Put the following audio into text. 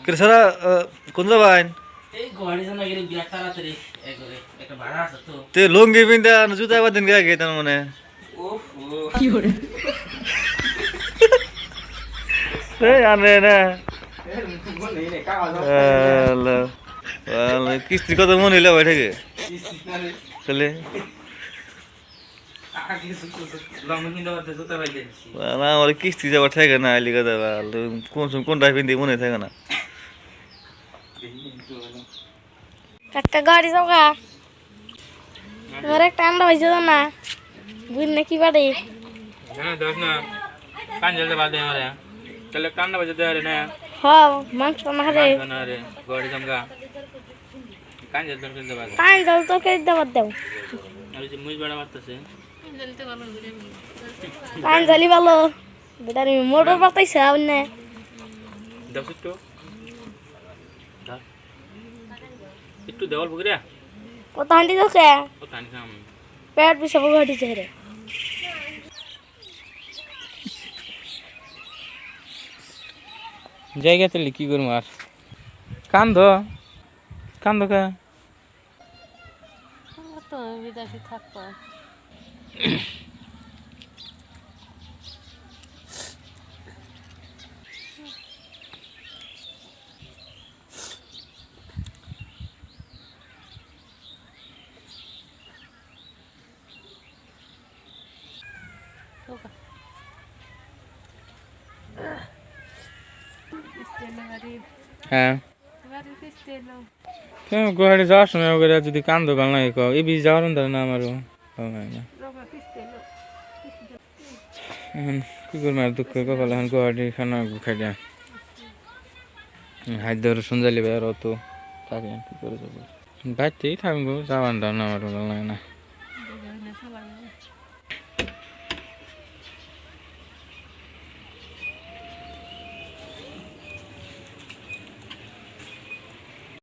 সারা কোন যাবাইন এই গাড়ি জানা গেলে বিয়া তাড়াতাড়ি একটা ভাড়া আছে তো তে লুঙ্গি পিন্দা জুতা বাদিন গায়ে গেতাম মানে ওহ কি করে এই আনে না মনে নেই কাগজ হ্যালো কিস্তির কথা মনে হইলে ভাই থাকে তাহলে টাকা কিছু লং কিনতে পারতে জুতা পাইতে দিছি না আমার কিস্তি যাবার থাকে না আইলি কথা কোন সময় কোনটা পিন্দি মনে থাকে না কাকা গাড়ি যাওগা ঘরে ঠান্ডা হয়েছে না বুঝ না কি বাড়ি হ্যাঁ দশ না কান জলতে বাদ দে আমারে চলে কান্না বাজে দে রে না হ মাংস না রে না রে গাড়ি জামগা কান জলতে কিনতে বাদ টাইম জল তো কে দেবার দাও আর যে মুই বড় মারতেছে টাইম জলি ভালো বেটারি মোটর পাতাইছে আপনি দশ একটু দেওয়াল বগরিয়া কত হাঁটি তোকে ও তানি কাম পেট পিছাবো ঘটিছে রে জায়গা তেলি কি করবো আর কান্দ কান্দ কা তো বিদেশে থাকবো হ্যাঁ কেন গুয়াহাটি যাওয়ার সময় ওগুলো যদি কান্দ ভালো লাগে কও এই বীজ যাওয়ার না আমারও ভালো লাগে না কি করবো আর দুঃখ কপাল এখন গুয়াহাটি খানা খাই দেয় হাত ধরে শুনজালি ভাই আর অত থাকে কি করে যাবো বাইতেই থাকবো যাওয়ার না আমার ভালো লাগে না